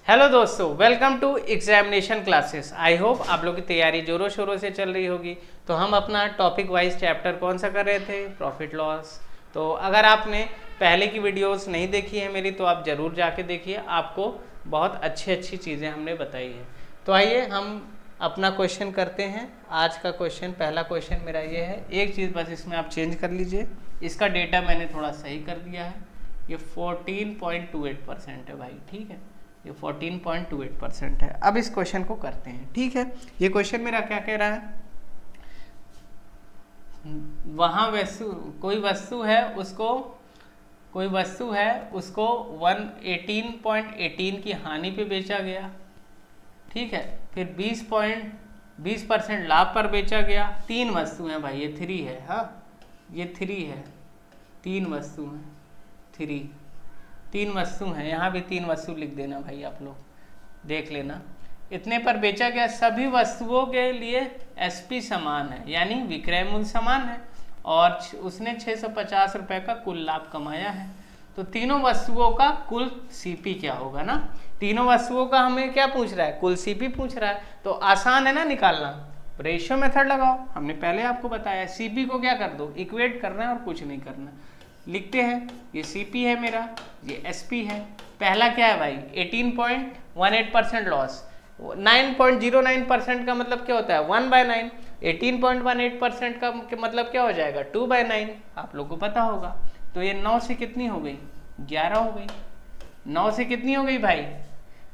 Hello दोस्तों, welcome to examination classes. I hope आप लोग की तैयारी जोरों शोरों से चल रही होगी। तो हम अपना टॉपिक वाइज चैप्टर कौन सा कर रहे थे? Profit loss. तो अगर आपने पहले की वीडियोस नहीं देखी है मेरी, तो आप ज़रूर जाके देखिए, आपको बहुत अच्छी चीज़ें हमने बताई है। तो आइए हम अपना क्वेश्चन करते हैं। आज का क्वेश्चन, पहला क्वेश्चन मेरा ये है। एक चीज़ बस इसमें आप चेंज कर लीजिए, इसका डेटा मैंने थोड़ा सही कर दिया है। ये 14.28% है भाई, ठीक है। ये 14.28% है। अब इस क्वेश्चन को करते हैं, ठीक है। ये क्वेश्चन मेरा क्या कह रहा है? वहाँ कोई वस्तु है उसको 118.18 की हानि पे बेचा गया, ठीक है। फिर 20% लाभ पर बेचा गया। तीन वस्तु हैं भाई, ये 3 है, हाँ ये 3 है, तीन वस्तु हैं, 3 वस्तु हैं। यहाँ भी 3 वस्तु लिख देना भाई, आप लोग देख लेना। इतने पर बेचा गया। सभी वस्तुओं के लिए एसपी समान है, यानी विक्रय मूल्य समान है, और उसने 650 रुपये का कुल लाभ कमाया है। तो तीनों वस्तुओं का कुल सीपी क्या होगा ना? तीनों वस्तुओं का हमें क्या पूछ रहा है? कुल सीपी पूछ रहा है। तो आसान है ना निकालना, रेशियो मेथड लगाओ। हमने पहले आपको बताया, सीपी को क्या कर दो, इक्वेट करना है और कुछ नहीं करना। लिखते हैं, ये सीपी है मेरा, ये एसपी है। पहला क्या है भाई? 18.18% लॉस। 9.09% का मतलब क्या होता है? 1/9। 18.18% का मतलब क्या हो जाएगा? 2/9। आप लोग को पता होगा। तो ये 9 से कितनी हो गई? 11 हो गई। 9 से कितनी हो गई भाई?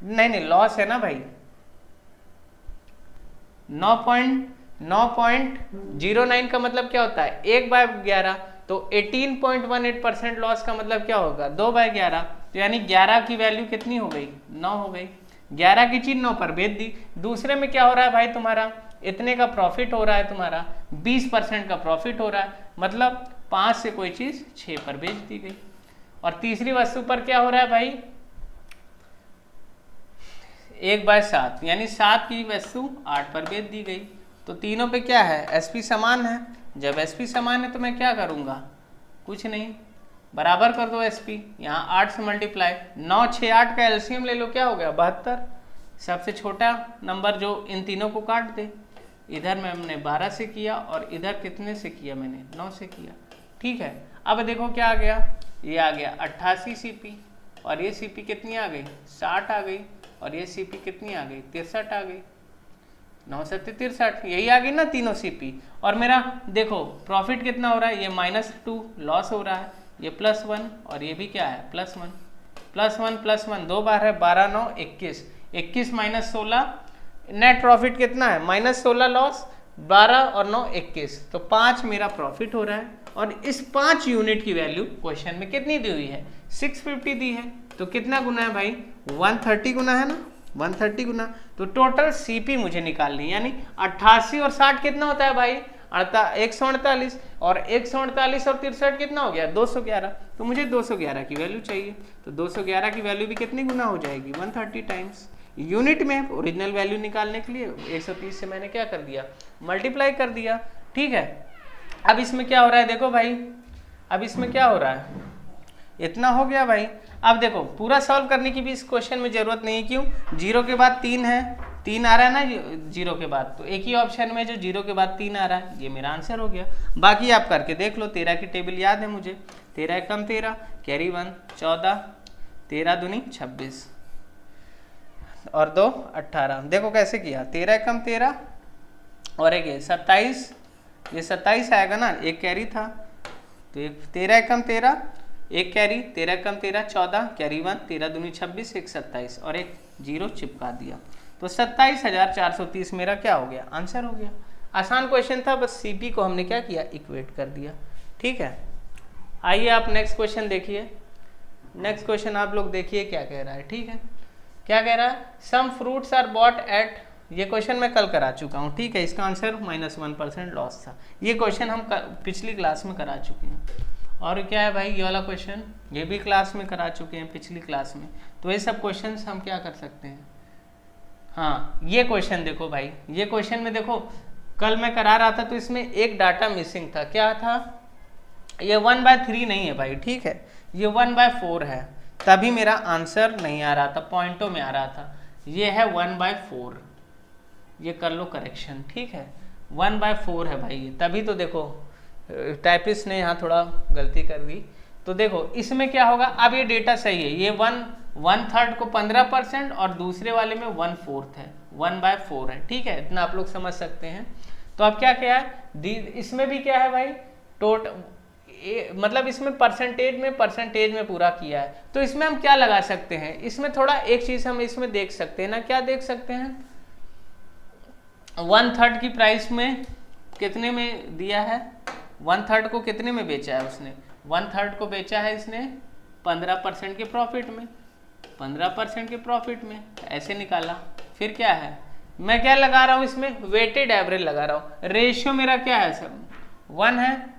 नहीं, लॉस है ना भाई। 9.09 का मतलब क्या होता है? 1/11। तो 18.18% लॉस का मतलब क्या होगा? 2/11। तो यानी 11 की वैल्यू कितनी हो गई? 9 हो गई। 11 की चीज 9 पर बेच दी। दूसरे में क्या हो रहा है भाई? तुम्हारा इतने का प्रॉफिट हो रहा है, तुम्हारा 20% का प्रॉफिट हो रहा है, मतलब 5 से कोई चीज 6 पर बेच दी गई। और तीसरी वस्तु पर क्या हो रहा है भाई? 1/7, यानी 7 की वस्तु 8 पर बेच दी गई। तो तीनों पे क्या है? एसपी समान है। जब एसपी समान है तो मैं क्या करूंगा? कुछ नहीं, बराबर कर दो एसपी। यहाँ 8 से मल्टीप्लाई, 9 6 8 का एलसीएम ले लो, क्या हो गया? 72। सबसे छोटा नंबर जो इन तीनों को काट दे। इधर में हमने 12 से किया, और इधर कितने से किया? मैंने 9 से किया, ठीक है। अब देखो क्या आ गया? ये आ गया 88 सीपी, और ये सीपी कितनी आ गई? 60 आ गई, और ये सीपी कितनी आ गई? 63 आ गई। 9 7 63, यही आ गई ना तीनों सीपी। और मेरा देखो प्रॉफिट कितना हो रहा है? ये -2 लॉस हो रहा है, ये +1, और ये भी क्या है? +1 +1 2 बार है, 12 9 21, 21 - 16, नेट प्रॉफिट कितना है? -16 लॉस, 12 और 9 21, तो 5 मेरा प्रॉफिट हो रहा है। और इस 5 यूनिट की वैल्यू क्वेश्चन में कितनी दी हुई है? 650 दी है। तो कितना गुना है भाई? 130 गुना है ना, 130 गुना। तो टोटल सीपी मुझे निकालनी है, यानी 88 और 60 कितना होता है भाई? 148, और 148 और 63 कितना हो गया? 211। तो मुझे 211 की वैल्यू चाहिए। तो 211 की वैल्यू भी कितनी गुना हो जाएगी? 130 टाइम्स। यूनिट में ओरिजिनल वैल्यू निकालने के लिए 130 से मैंने क्या कर दिया? मल्टीप्लाई कर दिया, ठीक है। अब इसमें क्या हो रहा है? देखो भाई, अब इसमें क्या हो रहा है? इतना हो गया भाई। अब देखो, पूरा सॉल्व करने की भी इस क्वेश्चन में जरूरत नहीं है। क्यों? 0 के बाद 3 है, 3 आ रहा है ना 0 के बाद, तो एक ही ऑप्शन में जो 0 के बाद 3 आ रहा है, ये मेरा आंसर हो गया। बाकी आप करके देख लो। 13 की टेबल याद है मुझे। 13 एकम 13, कैरी 1 14, 13 दूनी 26, और 2 18। देखो कैसे किया? 13 एकम 13, और एक 27, ये 27 आएगा ना, एक कैरी था, तो एक 13 एकम 13, एक कैरी, 13 एकम 13 14, कैरी 1, 13 दूनी 26, एक 27, और एक 0 चिपका दिया। तो 27,430 मेरा क्या हो गया? आंसर हो गया। आसान क्वेश्चन था, बस सीपी को हमने क्या किया? इक्वेट कर दिया, ठीक है। आइए आप नेक्स्ट क्वेश्चन देखिए। नेक्स्ट क्वेश्चन आप लोग देखिए क्या कह रहा है, ठीक है। क्या कह रहा है? Some fruits are bought at, ये क्वेश्चन मैं कल करा चुका हूँ, ठीक है। इसका आंसर -1% लॉस था। ये क्वेश्चन हम पिछली क्लास में करा चुके हैं। और क्या है भाई? ये वाला क्वेश्चन ये भी क्लास में करा चुके हैं, पिछली क्लास में। तो ये सब क्वेश्चंस हम क्या कर सकते हैं? हाँ, ये क्वेश्चन देखो भाई, ये क्वेश्चन में देखो, कल मैं करा रहा था तो इसमें एक डाटा मिसिंग था। क्या था? ये 1/3 नहीं है भाई, ठीक है, ये 1/4 है। तभी मेरा आंसर नहीं आ रहा था, पॉइंटों में आ रहा था। ये है 1/4, ये कर लो करेक्शन, ठीक है 1/4 है भाई ये, तभी तो देखो टाइपिस्ट ने यहाँ थोड़ा गलती कर दी। तो देखो इसमें क्या होगा, अब ये डेटा सही है, ये 1/3 को 15% और दूसरे वाले में 1/4 है, 1/4 है, ठीक है, इतना आप लोग समझ सकते हैं। तो अब क्या क्या है, इसमें भी क्या है भाई, मतलब इसमें परसेंटेज में पूरा किया है। तो इसमें हम क्या लगा सकते हैं, इसमें थोड़ा एक चीज हम इसमें देख सकते हैं ना, क्या देख सकते हैं, 1/3 की प्राइस में कितने में दिया है, 1/3 को कितने में बेचा है उसने, 1/3 को बेचा है इसने 15% के प्रॉफिट में, 15% के प्रॉफिट में, ऐसे निकाला। फिर क्या है, मैं क्या लगा रहा हूँ इसमें, वेटेड एवरेज लगा रहा हूँ। रेशियो मेरा क्या है सर, 1 है,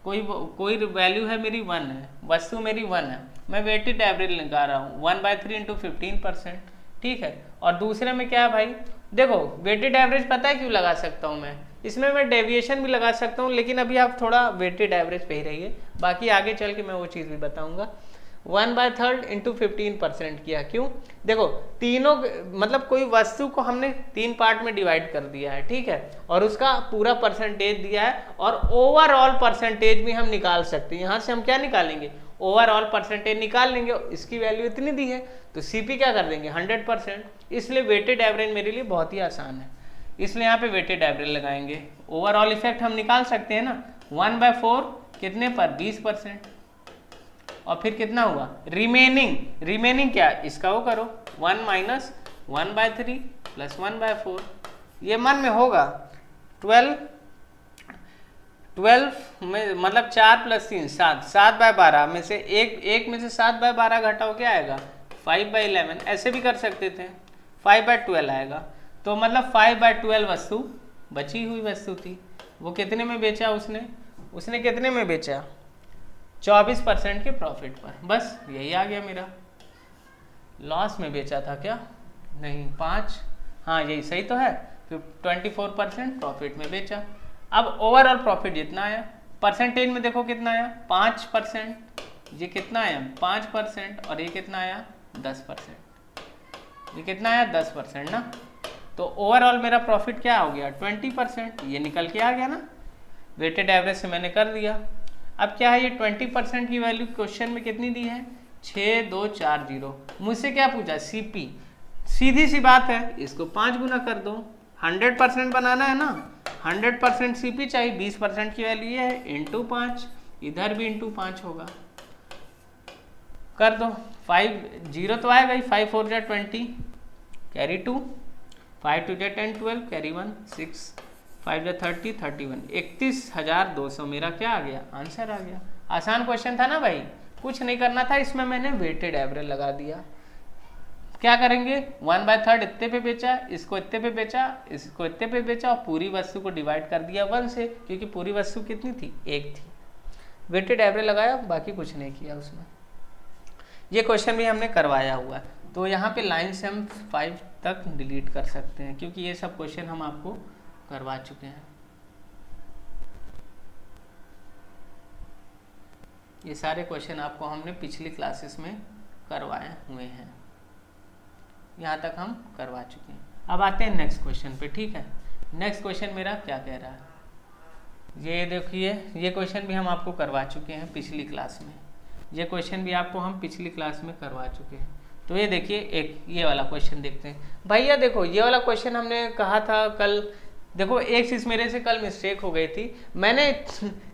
कोई वैल्यू है मेरी 1 है, वस्तु मेरी 1 है, मैं वेटेड एवरेज लगा रहा हूँ 1/3 इंटू 15%, ठीक है। और दूसरे में क्या है भाई, देखो वेटेड एवरेज पता है क्यों लगा सकता हूँ मैं डेविएशन भी लगा सकता हूँ, लेकिन अभी आप थोड़ा वेटेड एवरेज पे ही रहिए, बाकी आगे चल के मैं वो चीज़ भी बताऊंगा। 1/3 इंटू 15% किया, क्यों, देखो तीनों मतलब कोई वस्तु को हमने 3 पार्ट में डिवाइड कर दिया है, ठीक है, और उसका पूरा परसेंटेज दिया है, और ओवरऑल परसेंटेज भी हम निकाल सकते हैं। यहाँ से हम क्या निकालेंगे, ओवरऑल परसेंटेज निकाल लेंगे, इसकी वैल्यू इतनी दी है तो सीपी क्या कर देंगे 100%, इसलिए वेटेड एवरेज मेरे लिए बहुत ही आसान है, इसलिए यहाँ पे वेटेड एवरेज लगाएंगे। ओवरऑल इफेक्ट हम निकाल सकते हैं ना, 1/4 कितने पर 20%, और फिर कितना हुआ रिमेनिंग क्या, इसका वो करो 1 माइनस 1/3 प्लस 1/4, ये मन में होगा 12 में मतलब 4 + 3 7/12 में से एक में से 7/12 घटाओ क्या आएगा 5/11, ऐसे भी कर सकते थे 5/12 आएगा। तो मतलब 5/12 वस्तु बची हुई वस्तु थी, वो कितने में बेचा उसने कितने में बेचा 24% के प्रॉफिट पर, बस यही आ गया मेरा। लॉस में बेचा था क्या, नहीं 5, हाँ यही सही तो है, फिर 24% प्रॉफिट में बेचा। अब ओवरऑल प्रॉफिट जितना आया, परसेंटेज में देखो कितना आया 5%, ये कितना आया 5%, और ये कितना आया 10%, ये कितना आया 10% ना, तो ओवरऑल मेरा प्रॉफिट क्या हो गया 20%, ये निकल के आ गया ना, वेटेड एवरेज से मैंने कर दिया। अब क्या है, ये 20% की वैल्यू क्वेश्चन में कितनी दी है 6240, मुझसे क्या पूछा सीपी, सीधी सी बात है, इसको 5 गुना कर दो, 100% बनाना है ना, 100% सीपी चाहिए, 20% की वैल्यू ये है इंटू 5, इधर भी इंटू 5 होगा, कर दो 5 0 तो आएगा ही, 5 4 जा 20 कैरी 2, 5 2 जा 10 12 कैरी 1 6, 5 जा 30 31, 31,200 मेरा क्या आ गया आंसर आ गया। आसान क्वेश्चन था ना भाई, कुछ नहीं करना था, इसमें मैंने वेटेड एवरेज लगा दिया। क्या करेंगे 1/3 इतने पे बेचा, इसको इतने पे बेचा, इसको इतने पे बेचा, और पूरी वस्तु को डिवाइड कर दिया 1 से, क्योंकि पूरी वस्तु कितनी थी 1 थी, वेटेड एवरेज लगाया, बाकी कुछ नहीं किया उसमें। ये क्वेश्चन भी हमने करवाया हुआ है, तो यहाँ पे लाइन से हम 5 तक डिलीट कर सकते हैं, क्योंकि ये सब क्वेश्चन हम आपको करवा चुके हैं। ये सारे क्वेश्चन आपको हमने पिछली क्लासेस में करवाए हुए हैं, यहाँ तक हम करवा चुके हैं। अब आते हैं नेक्स्ट क्वेश्चन पे, ठीक है। नेक्स्ट क्वेश्चन मेरा क्या कह रहा है, ये देखिए, ये क्वेश्चन भी हम आपको करवा चुके हैं पिछली क्लास में, ये क्वेश्चन भी आपको हम पिछली क्लास में करवा चुके हैं। तो ये देखिए, एक ये वाला क्वेश्चन देखते हैं भैया। देखो ये वाला क्वेश्चन हमने कहा था कल, देखो एक चीज़ मेरे से कल मिस्टेक हो गई थी, मैंने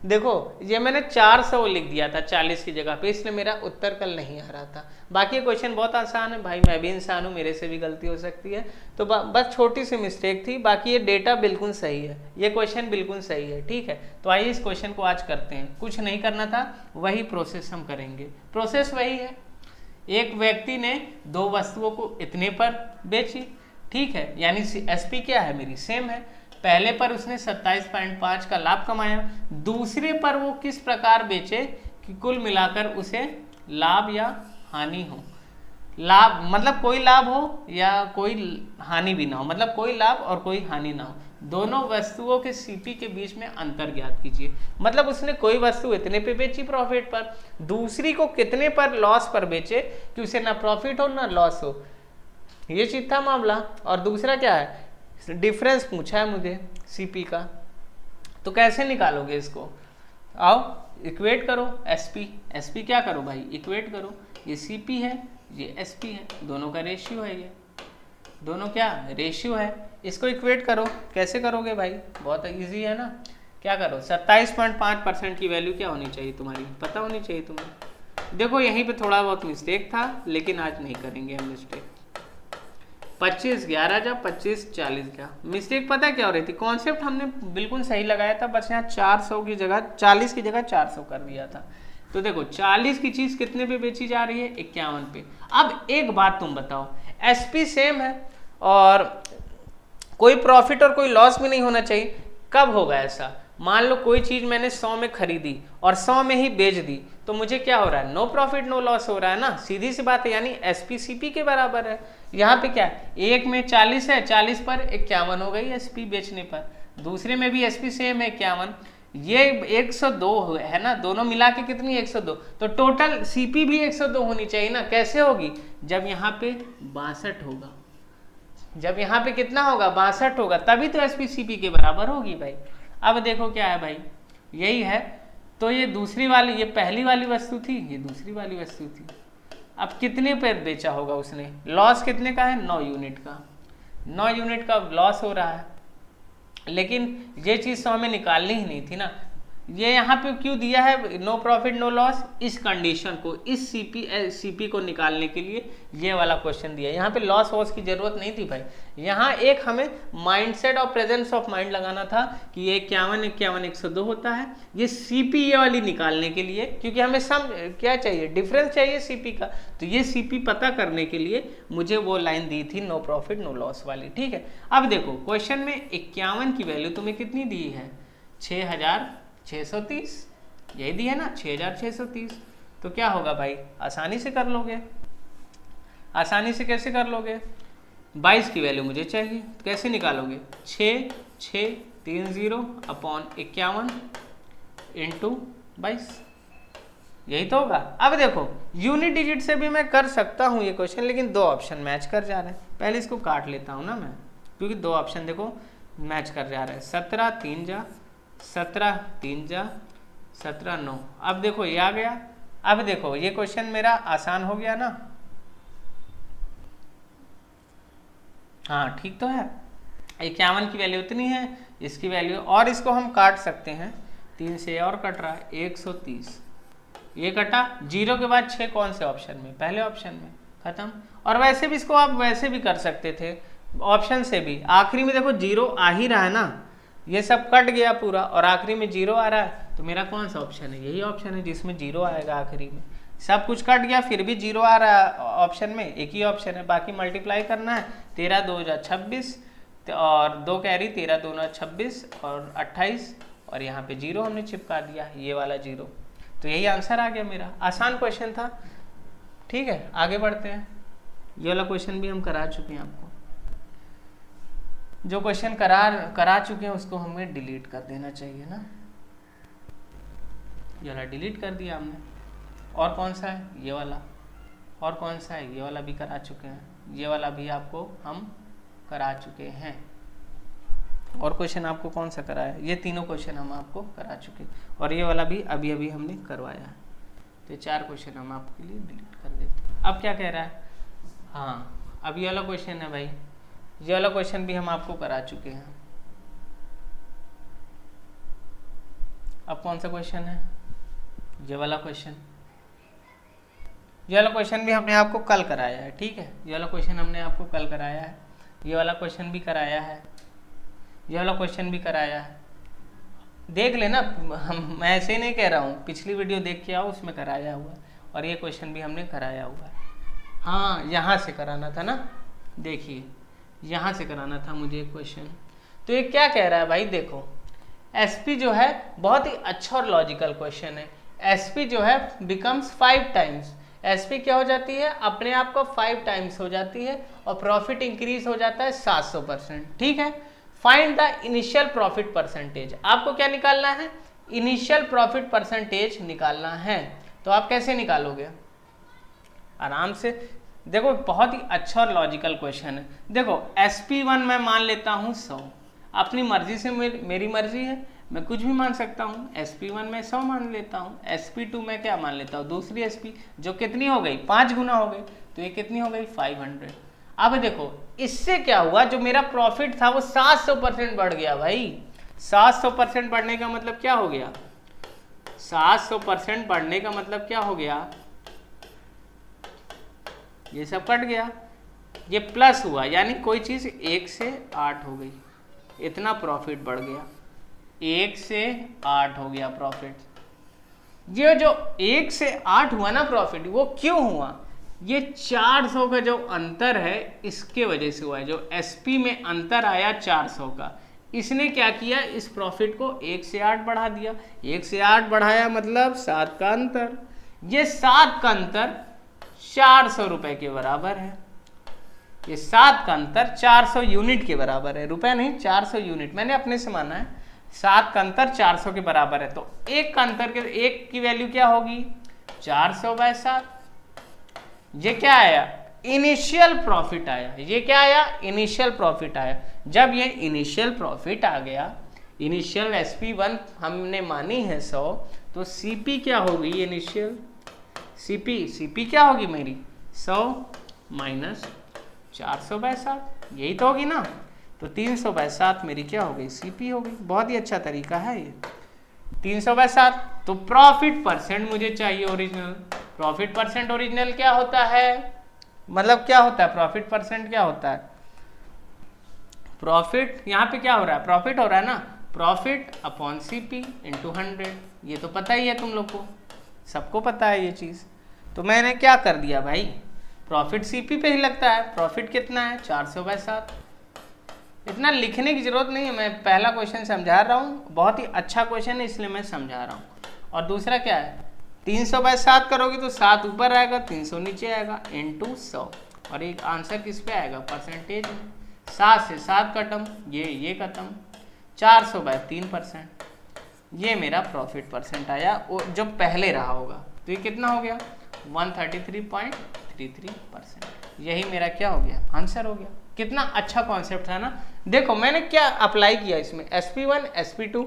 देखो ये मैंने 400 लिख दिया था 40 की जगह पे, इसलिए मेरा उत्तर कल नहीं आ रहा था। बाकी क्वेश्चन बहुत आसान है भाई, मैं भी इंसान हूँ, मेरे से भी गलती हो सकती है, तो बस छोटी सी मिस्टेक थी, बाकी ये डेटा बिल्कुल सही है, ये क्वेश्चन बिल्कुल सही है, ठीक है। तो आइए इस क्वेश्चन को आज करते हैं, कुछ नहीं करना था, वही प्रोसेस हम करेंगे। प्रोसेस वही है, एक व्यक्ति ने 2 वस्तुओं को इतने पर बेची, ठीक है, यानी एसपी क्या है मेरी सेम है। पहले पर उसने 27.5 का लाभ कमाया, दूसरे पर वो किस प्रकार बेचे कि कुल मिलाकर उसे लाभ या हानि हो। लाभ मतलब कोई लाभ हो या कोई हानि भी ना हो, मतलब कोई लाभ और कोई हानि ना हो। दोनों वस्तुओं के सीपी के बीच में अंतर ज्ञात कीजिए। मतलब उसने कोई वस्तु इतने पे बेची प्रॉफिट पर, दूसरी को कितने पर लॉस पर बेचे कि उसे ना प्रॉफिट हो ना लॉस हो, ये चीज था मामला। और दूसरा क्या है, डिफरेंस पूछा है मुझे सीपी का। तो कैसे निकालोगे इसको, आओ इक्वेट करो एसपी। एसपी क्या करो भाई, इक्वेट करो। ये सीपी है, ये एसपी है, दोनों का रेशियो है, ये दोनों क्या रेशियो है। इसको इक्वेट करो। कैसे करोगे भाई, बहुत इजी है ना। क्या करो, 27.5% की वैल्यू क्या होनी चाहिए तुम्हारी, पता होनी चाहिए तुम्हें। देखो यहीं पे थोड़ा बहुत मिस्टेक था, लेकिन आज नहीं करेंगे हम मिस्टेक। 25 11 जा 25 40 क्या मिस्टेक पता क्या हो रही थी, कॉन्सेप्ट हमने बिल्कुल सही लगाया था, बस यहाँ 400 की जगह 40 की जगह 400 कर दिया था। तो देखो 40 की चीज कितने पे बेची जा रही है, 51 पे। अब एक बात तुम बताओ, एसपी सेम है और कोई प्रॉफिट और कोई लॉस भी नहीं होना चाहिए। कब होगा ऐसा, मान लो कोई चीज मैंने 100 में खरीदी और 100 में ही बेच दी, तो मुझे क्या हो रहा है, नो प्रॉफिट नो लॉस हो रहा है ना, सीधी सी बात है। यानी एसपी सीपी के बराबर है। यहाँ पे क्या है, एक में 40 है, 40 पर 51 हो गई एसपी बेचने पर, दूसरे में भी एसपी सेम है 51, ये 102 है ना, दोनों मिला के कितनी 102, तो टोटल सीपी भी 102 होनी चाहिए ना। कैसे होगी, जब यहाँ पे 62 होगा, जब यहाँ पे कितना होगा 62 होगा, तभी तो एसपी सीपी के बराबर होगी भाई। अब देखो क्या है भाई, यही है। तो ये दूसरी वाली, ये पहली वाली वस्तु थी, ये दूसरी वाली वस्तु थी। अब कितने पर बेचा होगा उसने, लॉस कितने का है, 9 यूनिट का, 9 यूनिट का लॉस हो रहा है। लेकिन ये चीज 100 में निकालनी ही नहीं थी ना। ये यहाँ पे क्यों दिया है नो प्रॉफिट नो लॉस, इस कंडीशन को, इस सीपी को निकालने के लिए ये वाला क्वेश्चन दिया। यहाँ पे लॉस वॉस की जरूरत नहीं थी भाई। यहाँ एक हमें माइंडसेट और प्रेजेंस ऑफ माइंड लगाना था कि ये 51 102 होता है, ये सीपी ये वाली निकालने के लिए, क्योंकि हमें सम क्या चाहिए, डिफरेंस चाहिए सीपी का। तो ये सीपी पता करने के लिए मुझे वो लाइन दी थी नो प्रॉफिट नो लॉस वाली, ठीक है। अब देखो क्वेश्चन में 51 की वैल्यू तुम्हें कितनी दी है, 6630, यही दी है ना 6630। तो क्या होगा भाई, आसानी से कर लोगे। आसानी से कैसे कर लोगे, 22 की वैल्यू मुझे चाहिए, तो कैसे निकालोगे, 6630 अपॉन 51 इंटू 22, यही तो होगा। अब देखो यूनिट डिजिट से भी मैं कर सकता हूँ ये क्वेश्चन, लेकिन दो ऑप्शन मैच कर जा रहे हैं। पहले इसको काट लेता हूँ ना मैं, क्योंकि दो ऑप्शन देखो मैच कर जा रहे हैं। 17 3 जा 17 3 जा 17 9। अब देखो ये आ गया। अब देखो ये क्वेश्चन मेरा आसान हो गया ना, हाँ ठीक तो है। 51 की वैल्यू उतनी है, इसकी वैल्यू, और इसको हम काट सकते हैं, 3 से और कट रहा है 130, ये कटा, 0 के बाद 6 कौन से ऑप्शन में, पहले ऑप्शन में, खत्म। और वैसे भी इसको आप वैसे भी कर सकते थे, ऑप्शन से भी। आखिरी में देखो 0 आ ही रहा है ना, ये सब कट गया पूरा और आखिरी में 0 आ रहा है, तो मेरा कौन सा ऑप्शन है, यही ऑप्शन है जिसमें 0 आएगा आखिरी में। सब कुछ कट गया फिर भी 0 आ रहा है ऑप्शन में, एक ही ऑप्शन है, बाकी मल्टीप्लाई करना है। 13 2 26 और 2 कैरी, 13 2 26 और 28, और यहाँ पे 0 हमने चिपका दिया, ये वाला 0। तो यही आंसर आ गया मेरा। आसान क्वेश्चन था, ठीक है। आगे बढ़ते हैं, ये वाला क्वेश्चन भी हम करा चुके हैं आपको। जो क्वेश्चन करा चुके हैं उसको हमें डिलीट कर देना चाहिए ना, ये वाला डिलीट कर दिया हमने। और कौन सा है, ये वाला, और कौन सा है, ये वाला भी करा चुके हैं, ये वाला भी आपको हम करा चुके हैं। और क्वेश्चन आपको कौन सा कराया है, ये तीनों क्वेश्चन हम आपको करा चुके हैं, और ये वाला भी अभी अभी हमने करवाया है। तो 4 क्वेश्चन हम आपके लिए डिलीट कर देते हैं। अब क्या कह रहा है, हाँ अब ये वाला क्वेश्चन है भाई, ये वाला क्वेश्चन भी हम आपको करा चुके हैं। अब कौन सा क्वेश्चन है, ये वाला क्वेश्चन, ये वाला क्वेश्चन भी हमने आपको कल कराया है, ठीक है। ये वाला क्वेश्चन हमने आपको कल कराया है, ये वाला क्वेश्चन भी कराया है, ये वाला क्वेश्चन भी कराया है। देख लेना, मैं ऐसे ही नहीं कह रहा हूँ, पिछली वीडियो देख के आओ, उसमें कराया हुआ है। और ये क्वेश्चन भी हमने कराया हुआ है। हाँ यहाँ से कराना था ना, देखिए यहाँ से कराना था मुझे क्वेश्चन। तो ये क्या कह रहा है भाई, देखो एसपी जो है बहुत ही अच्छा और लॉजिकल क्वेश्चन है। एसपी जो है बिकम्स 5 टाइम्स, एसपी क्या हो जाती है, अपने आप को 5 टाइम्स हो जाती है, और प्रॉफिट इंक्रीज हो जाता है 700%, ठीक है। Find the initial profit percentage. आपको क्या निकालना है? इनिशियल प्रॉफिट परसेंटेज निकालना है। तो आप कैसे निकालोगे? आराम से देखो, बहुत ही अच्छा और लॉजिकल क्वेश्चन है। देखो SP1 मैं मान लेता हूँ 100, अपनी मर्जी से, मेरी मर्जी है, मैं कुछ भी मान सकता हूँ। SP1 में 100 मान लेता हूँ। SP2 में क्या मान लेता हूँ? दूसरी SP, जो कितनी हो गई? 5 गुना हो गई, तो ये कितनी हो गई? 500। अब देखो इससे क्या हुआ, जो मेरा प्रॉफिट था वो 700% बढ़ गया भाई। 700% बढ़ने का मतलब क्या हो गया? 700% बढ़ने का मतलब क्या हो गया? ये सब कट गया, ये प्लस हुआ, यानी कोई चीज 1 से 8 हो गई, इतना प्रॉफिट बढ़ गया। 1 से 8 हो गया प्रॉफिट। ये जो 1 से 8 हुआ ना प्रॉफिट, वो क्यों हुआ? ये 400 का जो अंतर है इसके वजह से हुआ है। जो SP में अंतर आया 400 का, इसने क्या किया? इस प्रॉफिट को 1 से 8 बढ़ा दिया। 1 से 8 बढ़ाया मतलब 7 का अंतर। ये 7 का अंतर 400 रुपए के बराबर है। ये 7 का अंतर 400 यूनिट के बराबर है, रुपए नहीं, 400 यूनिट, मैंने अपने से माना है। 7 का अंतर 400 के बराबर है, तो 1 का अंतर के 1 की वैल्यू क्या होगी? 400/7। ये क्या आया? इनिशियल प्रॉफिट आया। ये क्या आया? इनिशियल प्रॉफिट आया। जब ये इनिशियल प्रॉफिट आ गया, इनिशियल SP1 हमने मानी है 100, तो CP क्या होगी? इनिशियल CP क्या होगी मेरी? 100 माइनस 400/7, यही तो होगी ना। तो 300/7 मेरी क्या हो गई? CP हो गई। बहुत ही अच्छा तरीका है ये। 300/7। तो प्रॉफिट परसेंट मुझे चाहिए ओरिजिनल। प्रॉफिट परसेंट ओरिजिनल क्या होता है? मतलब क्या होता है प्रॉफिट परसेंट? क्या होता है प्रॉफिट? यहाँ पे क्या हो रहा है? प्रॉफिट हो रहा है ना, प्रॉफिट अपॉन CP इंटू 100। ये तो पता ही है तुम लोग को, सबको पता है ये चीज। तो मैंने क्या कर दिया भाई, प्रॉफिट CP पे ही लगता है। प्रॉफिट कितना है? 400/7। इतना लिखने की जरूरत नहीं है, मैं पहला क्वेश्चन समझा रहा हूँ, बहुत ही अच्छा क्वेश्चन है इसलिए मैं समझा रहा हूँ। और दूसरा क्या है? 300/7 करोगे तो 7 ऊपर आएगा, 300 नीचे आएगा, इंटू 100। और एक आंसर किस पे आएगा? परसेंटेज में। 7 से 7 खत्म, ये खत्म, 400/3%। ये मेरा प्रॉफिट परसेंट आया, जो पहले रहा होगा। तो ये कितना हो गया? 133.33%। यही मेरा क्या हो गया? आंसर हो गया। कितना अच्छा कॉन्सेप्ट है ना। देखो मैंने क्या अप्लाई किया इसमें, SP1 SP2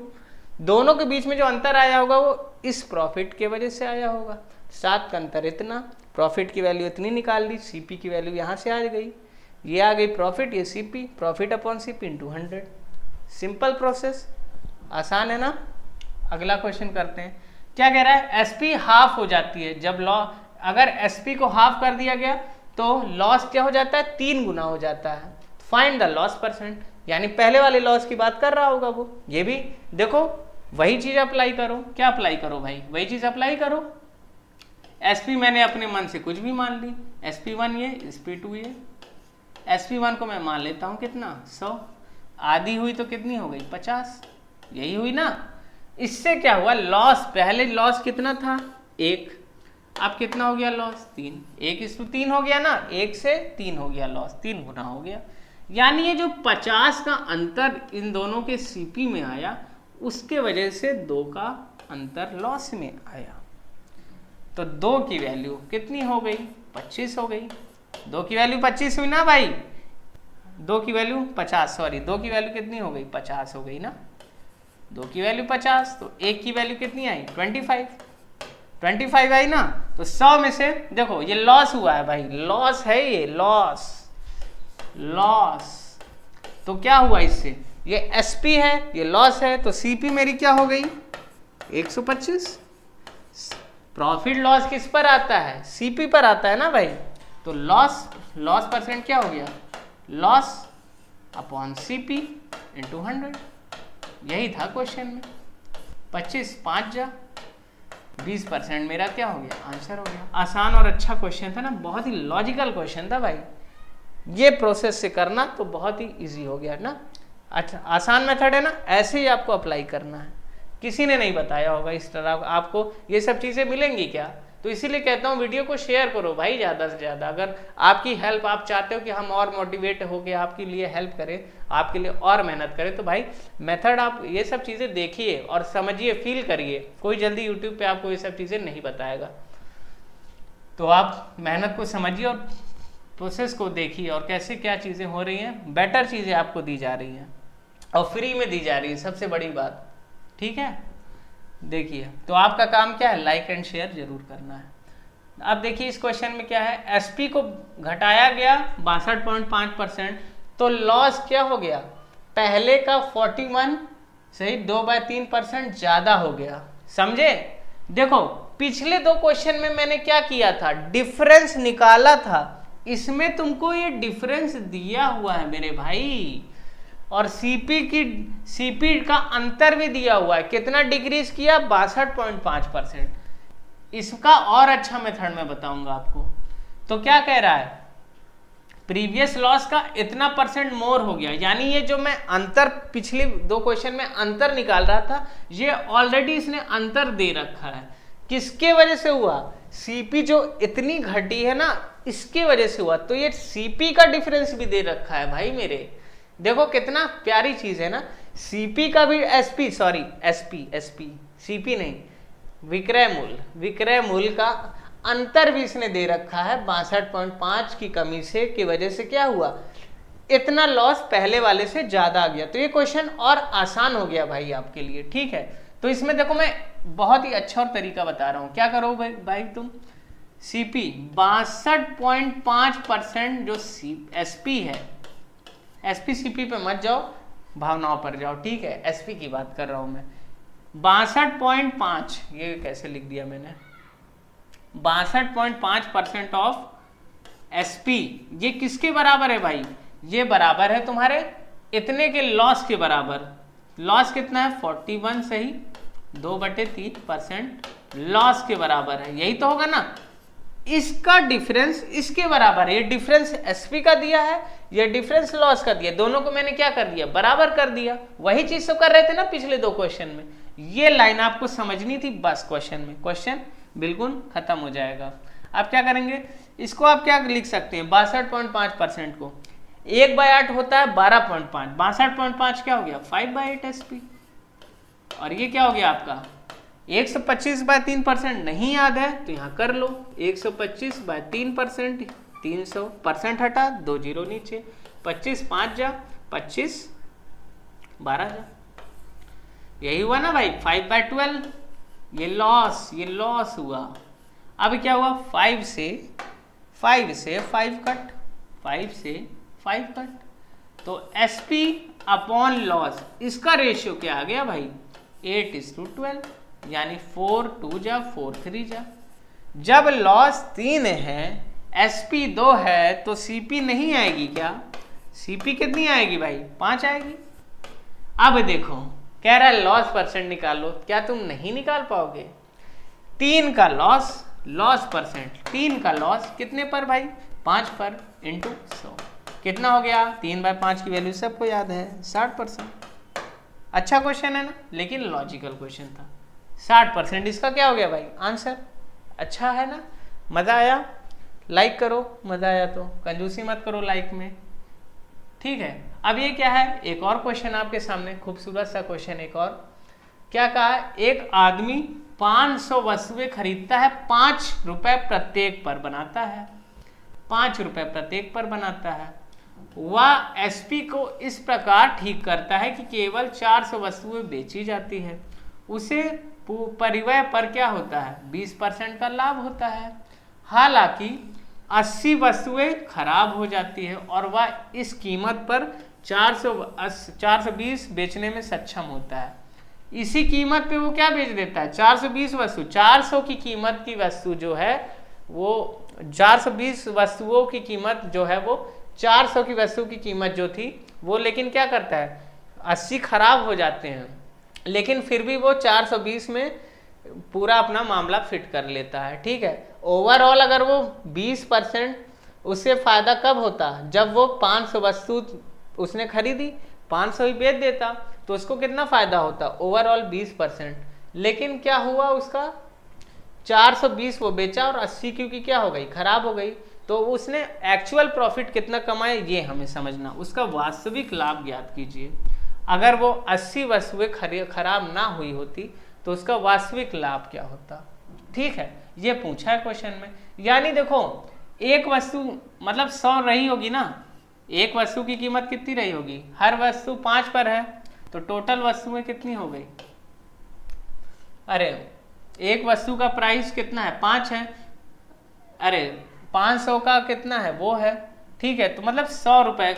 दोनों के बीच में जो अंतर आया होगा वो इस प्रॉफिट के वजह से आया होगा। 7 का अंतर इतना, प्रॉफिट की वैल्यू इतनी निकाल ली, CP की वैल्यू यहाँ से आ गई, ये आ गई प्रॉफिट, ये CP, profit upon CP into 100। Simple process, आसान है ना। अगला क्वेश्चन करते हैं। क्या कह रहा है? SP हाफ हो जाती है जब अगर SP को हाफ कर दिया गया तो लॉस क्या हो जाता है? 3 गुना हो जाता है। फाइंड द लॉस परसेंट, यानी पहले वाले लॉस की बात कर रहा होगा वो। ये भी देखो वही चीज अप्लाई करो। क्या अप्लाई करो भाई? वही चीज अप्लाई करो। SP मैंने अपने मन से कुछ भी मान ली, SP1 ये, SP2 ये। SP1 को मैं मान लेता हूँ कितना? 100। आधी हुई तो कितनी हो गई? 50। यही हुई ना। इससे क्या हुआ? लॉस, पहले लॉस कितना था? 1, अब कितना हो गया लॉस? 3। 1:3 हो गया ना, 1 से 3 हो गया लॉस, 3 गुना हो गया। यानी ये जो 50 का अंतर इन दोनों के CP में आया, उसके वजह से 2 का अंतर लॉस में आया। तो 2 की वैल्यू कितनी हो गई? 25 हो गई। 2 की वैल्यू 25 हुई ना भाई, 2 की वैल्यू 50, सॉरी 2 की वैल्यू कितनी हो गई? 50 हो गई ना। 2 की वैल्यू 50, तो 1 की वैल्यू कितनी आई? 25 आई ना। तो 100 में से देखो ये लॉस हुआ है भाई, लॉस है ये, लॉस। तो क्या हुआ इससे? ये SP है, ये लॉस है, तो CP मेरी क्या हो गई? 125। प्रॉफिट लॉस किस पर आता है? CP पर आता है ना भाई। तो लॉस परसेंट क्या हो गया? Loss upon CP into 100। यही था क्वेश्चन में। 25 5 जा 20% मेरा क्या हो गया? आंसर हो गया। आसान और अच्छा क्वेश्चन था ना, बहुत ही लॉजिकल क्वेश्चन था भाई। ये प्रोसेस से करना तो बहुत ही इजी हो गया ना। अच्छा आसान मेथड है ना, ऐसे ही आपको अप्लाई करना है। किसी ने नहीं बताया होगा इस तरह। आपको ये सब चीज़ें मिलेंगी क्या? तो इसीलिए कहता हूँ वीडियो को शेयर करो भाई ज़्यादा से ज़्यादा। अगर आपकी हेल्प आप चाहते हो कि हम और मोटिवेट हो के आपके लिए हेल्प करें, आपके लिए और मेहनत करें, तो भाई मेथड आप ये सब चीज़ें देखिए और समझिए, फील करिए। कोई जल्दी यूट्यूब पे आपको ये सब चीज़ें नहीं बताएगा। तो आप मेहनत को समझिए और प्रोसेस को देखिए और कैसे क्या चीज़ें हो रही हैं, बेटर चीज़ें आपको दी जा रही हैं और फ्री में दी जा रही है, सबसे बड़ी बात। ठीक है, देखिए तो आपका काम क्या है, लाइक एंड शेयर जरूर करना है। अब देखिए इस क्वेश्चन में क्या है, एसपी को घटाया गया 62.5%, तो लॉस क्या हो गया, पहले का 41 सही 2/3% ज्यादा हो गया। समझे? देखो पिछले दो क्वेश्चन में मैंने क्या किया था, डिफरेंस निकाला था, इसमें तुमको ये डिफरेंस दिया हुआ है मेरे भाई, और सीपी का अंतर भी दिया हुआ है, कितना डिक्रीज किया, 62.5%। इसका और अच्छा मेथड मैं बताऊंगा आपको। तो क्या कह रहा है, प्रीवियस लॉस का इतना परसेंट मोर हो गया, यानी ये जो मैं अंतर पिछले दो क्वेश्चन में अंतर निकाल रहा था, ये ऑलरेडी इसने अंतर दे रखा है। किसके वजह से हुआ, सीपी जो इतनी घटी है ना, इसके वजह से हुआ। तो ये सीपी का डिफरेंस भी दे रखा है भाई मेरे, देखो कितना प्यारी चीज है ना। सीपी का भी एसपी सीपी नहीं, विक्रय मूल्य का अंतर भी इसने दे रखा है। 62.5 की कमी से की वजह से क्या हुआ, इतना लॉस पहले वाले से ज्यादा आ गया। तो ये क्वेश्चन और आसान हो गया भाई आपके लिए। ठीक है, तो इसमें देखो मैं बहुत ही अच्छा और तरीका बता रहा हूं। क्या करो भाई तुम सीपी 62.5% जो एसपी है, एसपी सीपी पे मत जाओ, भावनाओं पर जाओ। ठीक है, एसपी की बात कर रहा हूं मैं। 62.5, ये कैसे लिख दिया मैंने, 62.5% ऑफ एसपी, ये किसके बराबर है भाई, ये बराबर है तुम्हारे इतने के लॉस के बराबर। लॉस कितना है 41 सही, 2/3% लॉस के बराबर है, यही तो होगा ना। इसका डिफरेंस इसके बराबर है, ये डिफरेंस एसपी का दिया है, ये डिफरेंस लॉस का दिया, दोनों को मैंने क्या कर दिया, बराबर कर दिया। वही चीज तो कर रहे थे ना पिछले दो क्वेश्चन में। ये लाइन आपको समझनी थी बस, क्वेश्चन में क्वेश्चन बिल्कुल खत्म हो जाएगा। आप क्या करेंगे, इसको आप क्या लिख सकते हैं, 62.5% को 1/8 होता है 12.5, 62.5 क्या हो गया 5/8 एसपी। और ये क्या हो गया आपका 125/3%, नहीं याद है तो यहाँ कर लो, 125/3%, 300% हटा, 2 जीरो नीचे, 25 5 जा 25, 12 जा, यही हुआ ना भाई 5/12। ये लॉस हुआ। अब क्या हुआ, 5 से 5 कट, 5 से 5 कट, तो एसपी अपॉन लॉस, इसका रेशियो क्या आ गया भाई 8:12, यानी 4 2 जा 4 3 जा। जब लॉस 3 है एसपी 2 है तो सीपी नहीं आएगी क्या, सीपी कितनी आएगी भाई 5 आएगी। अब देखो कह रहा है लॉस परसेंट निकालो, क्या तुम नहीं निकाल पाओगे। 3 का लॉस परसेंट, 3 का लॉस कितने पर भाई 5 पर, इंटू 100 कितना हो गया, 3/5 की वैल्यू सबको याद है 60%। अच्छा क्वेश्चन है ना, लेकिन लॉजिकल क्वेश्चन था। 60% इसका क्या हो गया भाई आंसर। अच्छा है ना, मजा आया, लाइक करो, मजा आया तो कंजूसी मत करो लाइक में। ठीक है, अब ये क्या है, एक और क्वेश्चन आपके सामने, खूबसूरत सा क्वेश्चन एक और। क्या कहा है, एक आदमी 500 वस्तुएं खरीदता है, 5 रुपए प्रत्येक पर बनाता है, 5 रुपए प्रत्येक पर बनाता है। वह एसपी को इस प्रकार ठीक करता है कि केवल 400 वस्तुएं बेची जाती है। उसे परिव्यय पर क्या होता है 20% का लाभ होता है। हालांकि 80 वस्तुएं खराब हो जाती है और वह इस कीमत पर 420 बेचने में सक्षम होता है। इसी कीमत पे वो क्या बेच देता है 420 वस्तु, 400 की कीमत की वस्तु जो है वो 420 वस्तुओं की कीमत जो है वो 400 की वस्तु की कीमत जो थी वो, लेकिन क्या करता है 80 खराब हो जाते हैं, लेकिन फिर भी वो 420 में पूरा अपना मामला फिट कर लेता है। ठीक है, ओवरऑल अगर वो 20%, उससे फायदा कब होता, जब वो 500 वस्तु उसने खरीदी 500 ही बेच देता, तो उसको कितना फायदा होता ओवरऑल 20%। लेकिन क्या हुआ उसका 420 वो बेचा और 80 क्योंकि क्या हो गई, खराब हो गई। तो उसने एक्चुअल प्रॉफिट कितना कमाया ये हमें समझना, उसका वास्तविक लाभ ज्ञात कीजिए। अगर वो 80 वस्तुएं खराब ना हुई होती तो उसका वास्तविक लाभ क्या होता। ठीक है, ये पूछा है क्वेश्चन में। यानी देखो एक वस्तु मतलब 100 रही होगी ना, एक वस्तु की कीमत कितनी रही होगी, हर वस्तु 5 पर है, तो टोटल वस्तुएं कितनी हो गई, अरे एक वस्तु का प्राइस कितना है 5 है, अरे 500 का कितना है वो है। ठीक है, तो मतलब 100 रुपए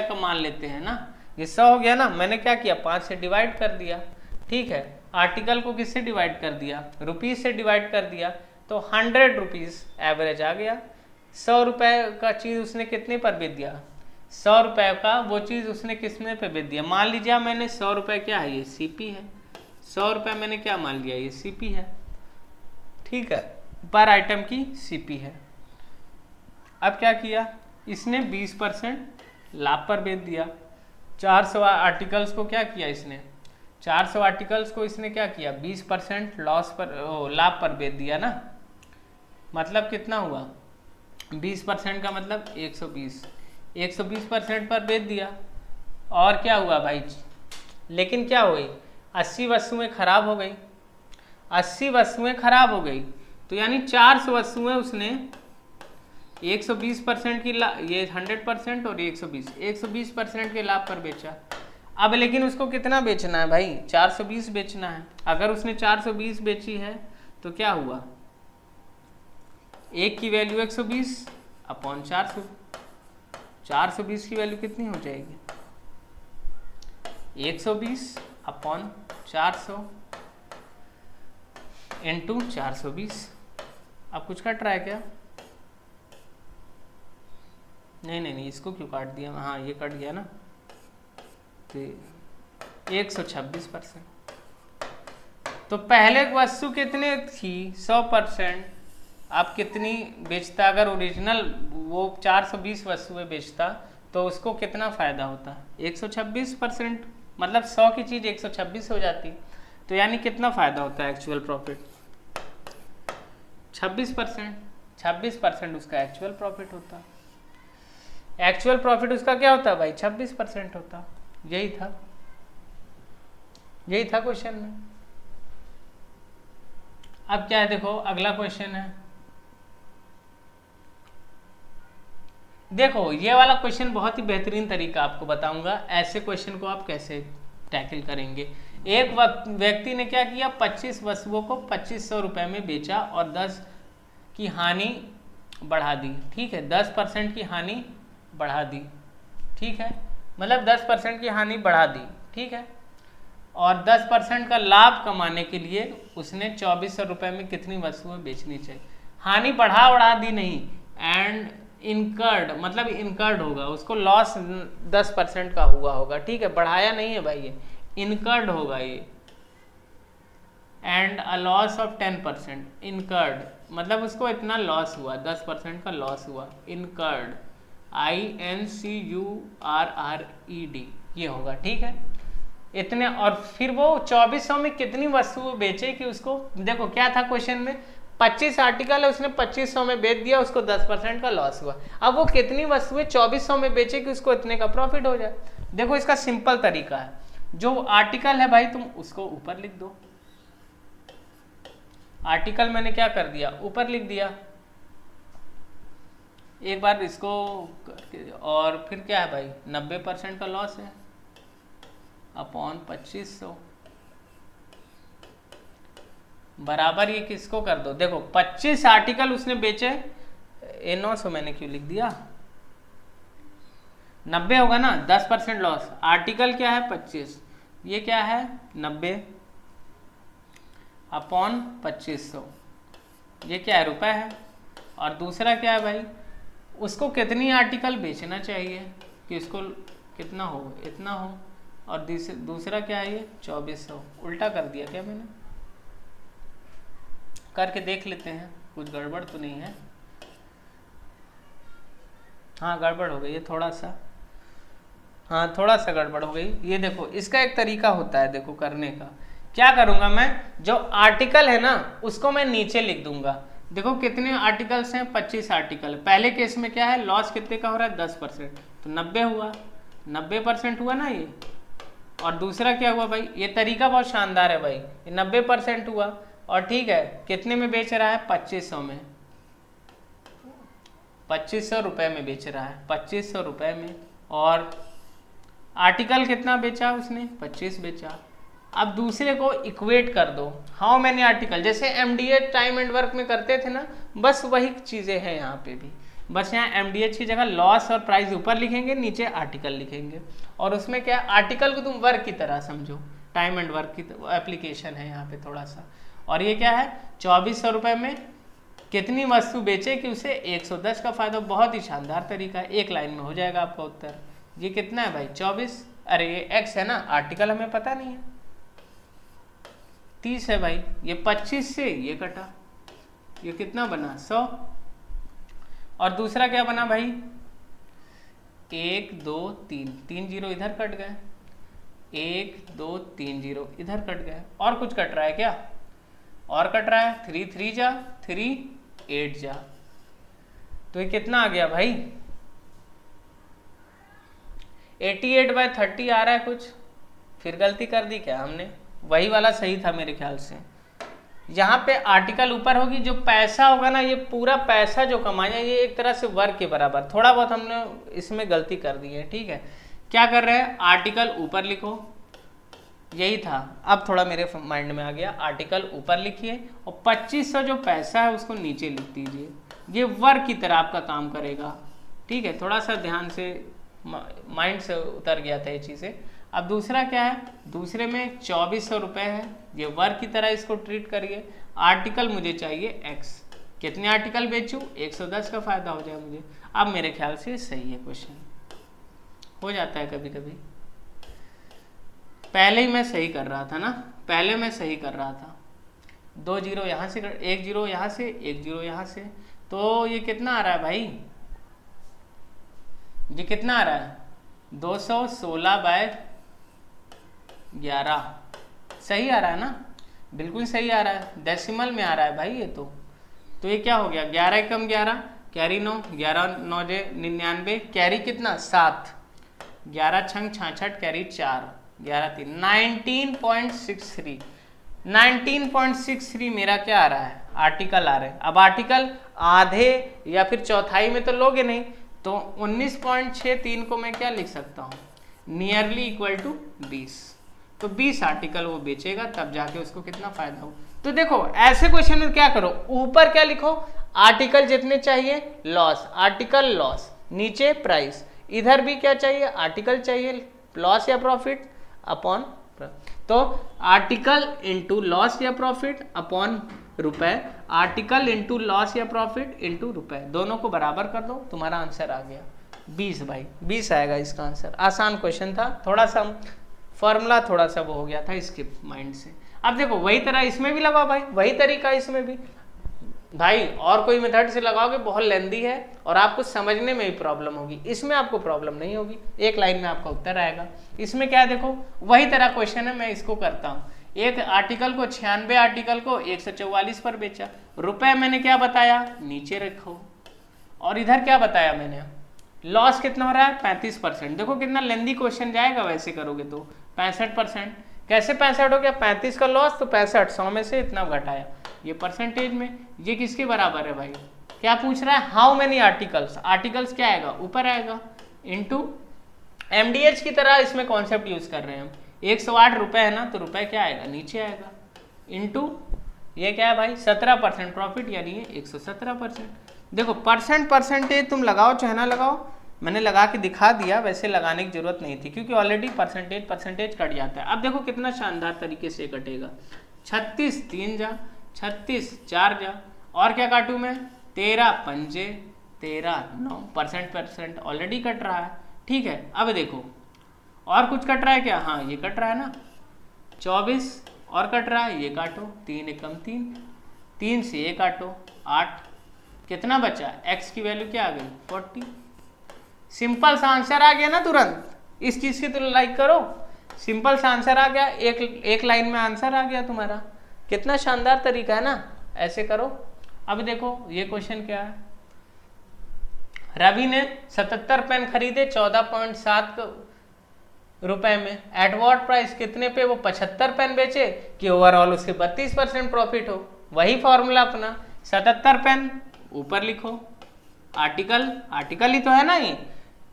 का मान लेते हैं ना, ये 100 हो गया ना, मैंने क्या किया 5 से डिवाइड कर दिया। ठीक है, आर्टिकल को किससे डिवाइड कर दिया, रुपीज से डिवाइड कर दिया, तो 100 रुपीज एवरेज आ गया। 100 रुपए का चीज उसने कितने पर बेच दिया, 100 रुपए का वो चीज उसने किसने पे बेच दिया। मान लीजिए मैंने 100 रुपए क्या है, ये सीपी है, 100 रुपए मैंने क्या मान लिया, ये सीपी है। ठीक है, पर आइटम की सीपी है। अब क्या किया इसने, 20% लाभ पर बेच दिया। 400 आर्टिकल्स को क्या किया इसने, 400 आर्टिकल्स को इसने क्या किया 20% लॉस पर लाभ पर बेच दिया ना, मतलब कितना हुआ 20% का मतलब 120% पर बेच दिया। और क्या हुआ भाई, लेकिन क्या हुई 80 वस्तुएं खराब हो गई, 80 वस्तुएं खराब हो गई, तो यानी 400 वस्तुएं उसने 120% की ये 100% और 120% के लाभ पर बेचा। अब लेकिन उसको कितना बेचना है भाई, 420 बेचना है। अगर उसने 420 बेची है तो क्या हुआ, एक की वैल्यू 120 अपॉन 400, 420 की वैल्यू कितनी हो जाएगी 120 अपॉन 400 इंटू 420। अब कुछ कट रहा है क्या, नहीं इसको क्यों काट दिया, हाँ ये कट गया ना, तो 126%। तो पहले वस्तु कितने थी 100%, अब कितनी बेचता, अगर ओरिजिनल वो 420 वस्तुएं बेचता तो उसको कितना फायदा होता 126%, मतलब 100 की चीज 126 हो जाती, तो यानी कितना फायदा होता है एक्चुअल प्रॉफिट 26% उसका एक्चुअल प्रॉफिट होता। एक्चुअल प्रॉफिट उसका क्या होता भाई 26% होता। यही था क्वेश्चन में। अब क्या है देखो अगला क्वेश्चन है, देखो ये वाला क्वेश्चन बहुत ही बेहतरीन तरीका आपको बताऊंगा, ऐसे क्वेश्चन को आप कैसे टैकल करेंगे। एक व्यक्ति ने क्या किया 25 वस्तुओं को 2500 रुपए में बेचा और 10 की हानि बढ़ा दी। ठीक है, 10% की हानि बढ़ा दी। ठीक है, मतलब 10% की हानि बढ़ा दी। ठीक है, और 10% का लाभ कमाने के लिए उसने 2400 रुपए में कितनी वस्तुएं बेचनी चाहिए। हानि बढ़ा दी नहीं, एंड इनकर्ड मतलब इनकर्ड होगा, उसको लॉस 10% का हुआ होगा। ठीक है, बढ़ाया नहीं है भाई, ये इनकर्ड होगा ये, and a loss of 10% incurred, मतलब उसको इतना लॉस हुआ, 10% का लॉस हुआ, इनकर्ड INCURRED ये होगा। ठीक है, इतने, और फिर वो 2400 में कितनी वस्तुएं बेचे कि उसको, देखो क्या था क्वेश्चन में 25 आर्टिकल है, उसने 2500 में बेच दिया, उसको 10% का लॉस हुआ। अब वो कितनी वस्तुएं 2400 में बेचे कि उसको इतने का प्रॉफिट हो जाए। देखो इसका सिंपल तरीका है, जो आर्टिकल है भाई तुम उसको ऊपर लिख दो, आर्टिकल मैंने क्या कर दिया ऊपर लिख दिया एक बार इसको, और फिर क्या है भाई 90% का लॉस है अपॉन 2500 बराबर ये किसको कर दो, देखो 25 आर्टिकल उसने बेचे, 900 मैंने क्यों लिख दिया, 90 होगा ना, 10% लॉस, आर्टिकल क्या है 25, ये क्या है 90 अपॉन 2500, ये क्या है रुपए है। और दूसरा क्या है भाई, उसको कितनी आर्टिकल बेचना चाहिए कि उसको कितना हो, इतना हो, और दूसरा क्या है ये 2400, उल्टा कर दिया क्या मैंने, करके देख लेते हैं कुछ गड़बड़ तो नहीं है। हाँ गड़बड़ हो गई है थोड़ा सा, हाँ थोड़ा सा गड़बड़ हो गई। ये देखो इसका एक तरीका होता है देखो करने का, क्या करूंगा मैं, जो आर्टिकल है ना उसको मैं नीचे लिख दूंगा। देखो कितने आर्टिकल्स हैं, 25 आर्टिकल। पहले केस में क्या है, लॉस कितने का हो रहा है, 10%, तो 90 हुआ, 90% हुआ ना ये। और दूसरा क्या हुआ भाई, ये तरीका बहुत शानदार है भाई, ये 90% हुआ। और ठीक है, कितने में बेच रहा है, 2500 में, 2500 रुपये में बेच रहा है, 2500 रुपये में। और आर्टिकल कितना बेचा उसने, 25 बेचा। अब दूसरे को इक्वेट कर दो, हाउ मैनी आर्टिकल, जैसे एमडीए टाइम एंड वर्क में करते थे ना, बस वही चीज़ें हैं यहाँ पे भी। बस यहाँ एमडीएच की जगह लॉस और प्राइस ऊपर लिखेंगे, नीचे आर्टिकल लिखेंगे। और उसमें क्या, आर्टिकल को तुम वर्क की तरह समझो, टाइम एंड वर्क की एप्लीकेशन है यहाँ पे थोड़ा सा। और ये क्या है, 2400 रुपये में कितनी वस्तु बेचे कि उसे 110 का फायदा। बहुत ही शानदार तरीका है, एक लाइन में हो जाएगा आपका उत्तर। ये कितना है भाई, 24, अरे ये एक्स है ना, आर्टिकल हमें पता नहीं है, 30 है भाई। ये 25 से ये कटा, ये कितना बना, 100। और दूसरा क्या बना भाई, 1 2 3, 3 जीरो इधर कट गए, 1 2 3 जीरो इधर कट गए। और कुछ कट रहा है क्या, और कट रहा है, 3 3 जा 3 8 जा, तो ये कितना आ गया भाई, 88/30 आ रहा है कुछ। फिर गलती कर दी क्या हमने, वही वाला सही था मेरे ख्याल से। यहाँ पे आर्टिकल ऊपर होगी, जो पैसा होगा ना, ये पूरा पैसा जो कमाया, ये एक तरह से वर्क के बराबर। थोड़ा बहुत हमने इसमें गलती कर दी है, ठीक है। क्या कर रहे हैं, आर्टिकल ऊपर लिखो, यही था। अब थोड़ा मेरे माइंड में आ गया, आर्टिकल ऊपर लिखिए और 2500 जो पैसा है उसको नीचे लिख दीजिए। ये वर्क की तरह आपका काम करेगा, ठीक है। थोड़ा सा ध्यान से, माइंड से उतर गया था ये चीज़ें। अब दूसरा क्या है, दूसरे में 2400 रुपये है, ये वर्क की तरह इसको ट्रीट करिए। आर्टिकल मुझे चाहिए एक्स, कितने आर्टिकल बेचूँ, 110 का फायदा हो जाए मुझे। अब मेरे ख्याल से सही है क्वेश्चन, हो जाता है कभी कभी। पहले ही मैं सही कर रहा था ना, पहले मैं सही कर रहा था, 2 जीरो यहाँ से, 1 जीरो यहाँ से, 1 जीरो यहाँ से, तो ये कितना आ रहा है भाई, ये कितना आ रहा है, 216/11। सही आ रहा है ना, बिल्कुल सही आ रहा है, डेसिमल में आ रहा है भाई ये तो ये क्या हो गया, 11 एकम 11, कैरी 9, 11 9 99, कैरी कितना 7, 11 छंग 66, कैरी 4, 11 3, 19.63, 19.63 मेरा क्या आ रहा है, आर्टिकल आ रहे हैं। अब आर्टिकल आधे या फिर चौथाई में तो लोगे नहीं, तो 19.63 को मैं क्या लिख सकता हूँ, नियरली इक्वल टू 20। तो 20 आर्टिकल वो बेचेगा, तब जाके उसको कितना फायदा हो। तो देखो ऐसे क्वेश्चन में क्या करो, ऊपर क्या लिखो, आर्टिकल जितने चाहिए लॉस, आर्टिकल लॉस, नीचे प्राइस। इधर भी क्या चाहिए, आर्टिकल चाहिए, लॉस या प्रॉफिट अपॉन, तो आर्टिकल इंटू लॉस या प्रॉफिट अपॉन रुपए, आर्टिकल इंटू लॉस या प्रॉफिट इंटू रुपए, दोनों को बराबर कर दो, तुम्हारा आंसर आ गया 20 भाई, 20 आएगा इसका आंसर। आसान क्वेश्चन था, थोड़ा सा फॉर्मूला थोड़ा सा वो हो गया था स्किप माइंड से। अब देखो वही तरह इसमें भी लगाओ भाई, वही तरीका इसमें भी भाई, और कोई मेथड से लगाओगे बहुत लेंदी है और आपको समझने में भी प्रॉब्लम होगी। इसमें आपको प्रॉब्लम नहीं होगी, एक लाइन में आपका उत्तर आएगा। इसमें क्या देखो, वही तरह क्वेश्चन है, मैं इसको करता हूँ। एक आर्टिकल को 96 आर्टिकल को 144 पर बेचा, रुपए मैंने क्या बताया, नीचे रखो। और इधर क्या बताया मैंने, लॉस कितना हो रहा है, 35%। देखो कितना लेंदी क्वेश्चन जाएगा वैसे करोगे तो, 65%। कैसे 65 हो गया, 35 का लॉस तो 65, 100 में से इतना घटाया, ये परसेंटेज में। ये किसके बराबर है भाई, क्या पूछ रहा है, हाउ मेनी आर्टिकल्स, आर्टिकल्स क्या आएगा, ऊपर आएगा, इनटू एमडीएच की तरह इसमें कॉन्सेप्ट यूज कर रहे हैं हम। 108 रुपए है ना, तो रुपए क्या आएगा, नीचे आएगा, इनटू ये क्या है भाई, 17% प्रॉफिट, यानी ये 117%। देखो परसेंटेज तुम लगाओ चाहे ना लगाओ, मैंने लगा के दिखा दिया, वैसे लगाने की जरूरत नहीं थी क्योंकि ऑलरेडी परसेंटेज कट जाता है। अब देखो कितना शानदार तरीके से कटेगा, 36 3 जा, 36 4 जा, और क्या काटूं मैं, 13 पंजे 13 9, परसेंट ऑलरेडी कट रहा है, ठीक है। अब देखो और कुछ कट रहा है क्या, हाँ ये कट रहा है ना, 24 और कट रहा है, ये काटो, 3 एकम 3, 3 से ये काटो 8, कितना बचा, x की वैल्यू क्या आ गई, 40। सिंपल सा आंसर आ गया ना तुरंत। इस चीज की तो लाइक करो, सिंपल सा आंसर आ गया, एक लाइन में आंसर आ गया तुम्हारा। कितना शानदार तरीका है ना, ऐसे करो। अब देखो ये क्वेश्चन क्या है, रवि ने 77 पेन खरीदे 14.7 रुपए में, एट व्हाट प्राइस, कितने पे वो 75 पेन बेचे कि ओवरऑल उसके 32% प्रॉफिट हो। वही फॉर्मूला अपना, 77 पेन ऊपर लिखो, आर्टिकल ही तो है ना ये,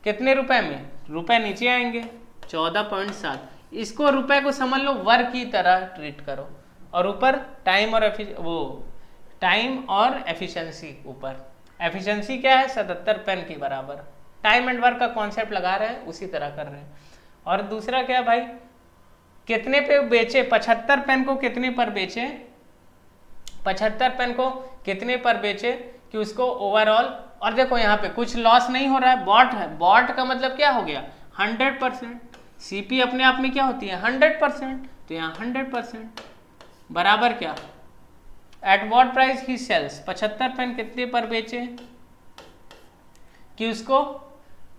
कितने रुपए में, रुपए नीचे आएंगे 14.7, इसको रुपए को समझ लो वर्क की तरह ट्रीट करो, और ऊपर टाइम और एफिशिएंसी, ऊपर एफिशिएंसी क्या है 77 पेन के बराबर, टाइम एंड वर्क का कॉन्सेप्ट लगा रहे हैं उसी तरह कर रहे हैं। और दूसरा क्या भाई, कितने पे बेचे, 75 पेन को कितने पर बेचे, 75 पेन को कितने पर बेचे कि उसको ओवरऑल, और देखो यहाँ पे कुछ लॉस नहीं हो रहा है, बॉट है, बॉट का मतलब क्या हो गया 100%, सीपी अपने आप में क्या होती है 100%, तो यहाँ 100% बराबर क्या, at what price he sells, 75 pen कितने पर बेचे कि उसको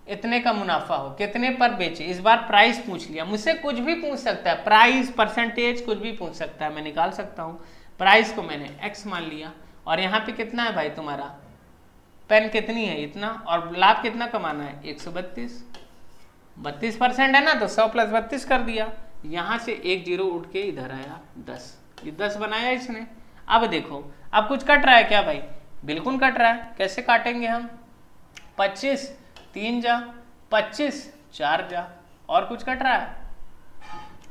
इतने का मुनाफा हो, कितने पर बेचे। इस बार प्राइस पूछ लिया, मुझसे कुछ भी पूछ सकता है, प्राइस, परसेंटेज, कुछ भी पूछ सकता है, मैं निकाल सकता हूँ। प्राइस को मैंने x मान लिया, और यहाँ पे कितना है भाई तुम्हारा, पेन कितनी है इतना, और लाभ कितना कमाना है 132, 32% है ना, तो 100 + 32 कर दिया, यहाँ से एक जीरो उठ के इधर आया 10, ये 10 बनाया इसने। अब देखो अब कुछ कट रहा है क्या भाई, बिल्कुल कट रहा है, कैसे काटेंगे हम, 25 3 जा, 25 4 जा, और कुछ कट रहा है,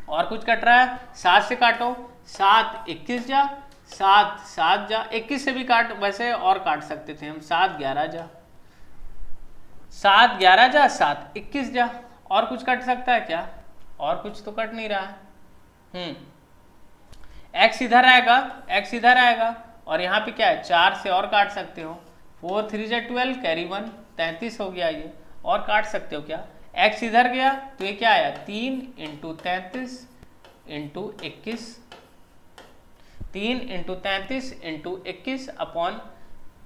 और कुछ कट रहा है, 7 से काटो, 7 21 जा, 7 7 जा, 21 से भी काट, वैसे और काट सकते थे हम, 7 11 जा, 7 11 जा, 7 21 जा, और कुछ कट सकता है क्या, और कुछ तो कट नहीं रहा है। x इधर आएगा, x इधर आएगा, और यहाँ पे क्या है 4 से और काट सकते हो, 4 3 जा 12, कैरी 1 33 हो गया ये, और काट सकते हो क्या, x इधर गया तो ये क्या आया 3 × 33 × 21, 3 × 33 × 21 अपॉन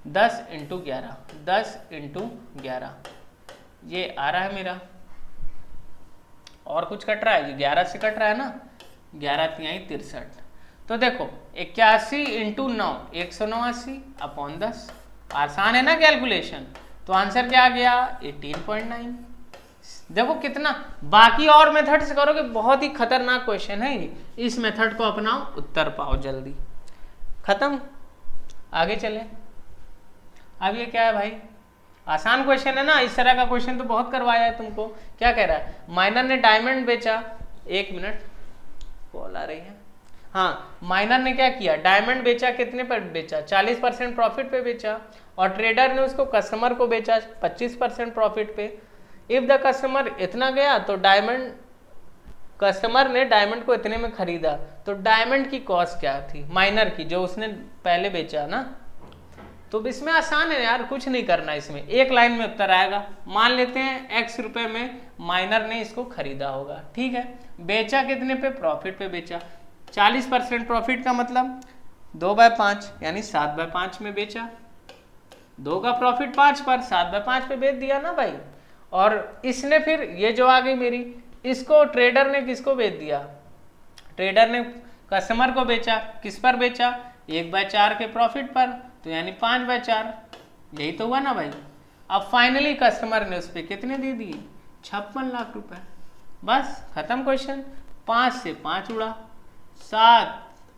10 × 11, 10 × 11, ये आ रहा है मेरा। और कुछ कट रहा है, 11 से कट रहा है ना, 11 तिहाई 63, तो देखो 81 × 9 189 अपॉन 10, आसान है ना कैलकुलेशन, तो आंसर क्या आ गया 18.9। देखो कितना, बाकी और मेथड से करोगे बहुत ही खतरनाक क्वेश्चन है ये, इस मेथड को अपनाओ, उत्तर पाओ जल्दी, खत्म, आगे चले। अब ये क्या है भाई, आसान क्वेश्चन है ना, इस तरह का क्वेश्चन तो बहुत करवाया है तुमको। क्या कह रहा है, माइनर ने डायमंड बेचा, 1 मिनट कॉल आ रही है, हाँ, माइनर ने क्या किया, डायमंड बेचा, कितने पर बेचा 40% प्रॉफिट पे बेचा, और ट्रेडर ने उसको कस्टमर को बेचा 25% प्रॉफिट पे। इफ द कस्टमर इतना गया तो कस्टमर ने डायमंड को इतने में खरीदा, तो डायमंड की कॉस्ट क्या थी माइनर की, जो उसने पहले बेचा ना। तो इसमें आसान है यार, कुछ नहीं करना, इसमें एक लाइन में उत्तर आएगा। मान लेते हैं x रुपए में माइनर ने इसको खरीदा होगा, ठीक है, बेचा कितने पे, प्रॉफिट पे बेचा, 40% प्रॉफिट का मतलब 2/5 यानी 7/5 में बेचा, 2 का प्रॉफिट 5 पर, 7/5 पे बेच दिया ना भाई। और इसने फिर ये जो आ गई मेरी, इसको ट्रेडर ने किसको बेच दिया, ट्रेडर ने कस्टमर को बेचा, किस पर बेचा 1/4 के प्रॉफिट पर, तो यानी 5/4, यही तो हुआ ना भाई। अब फाइनली कस्टमर ने उस पर कितने दे दिए 56 लाख रुपए, बस खत्म क्वेश्चन। 5 से 5 उड़ा, 7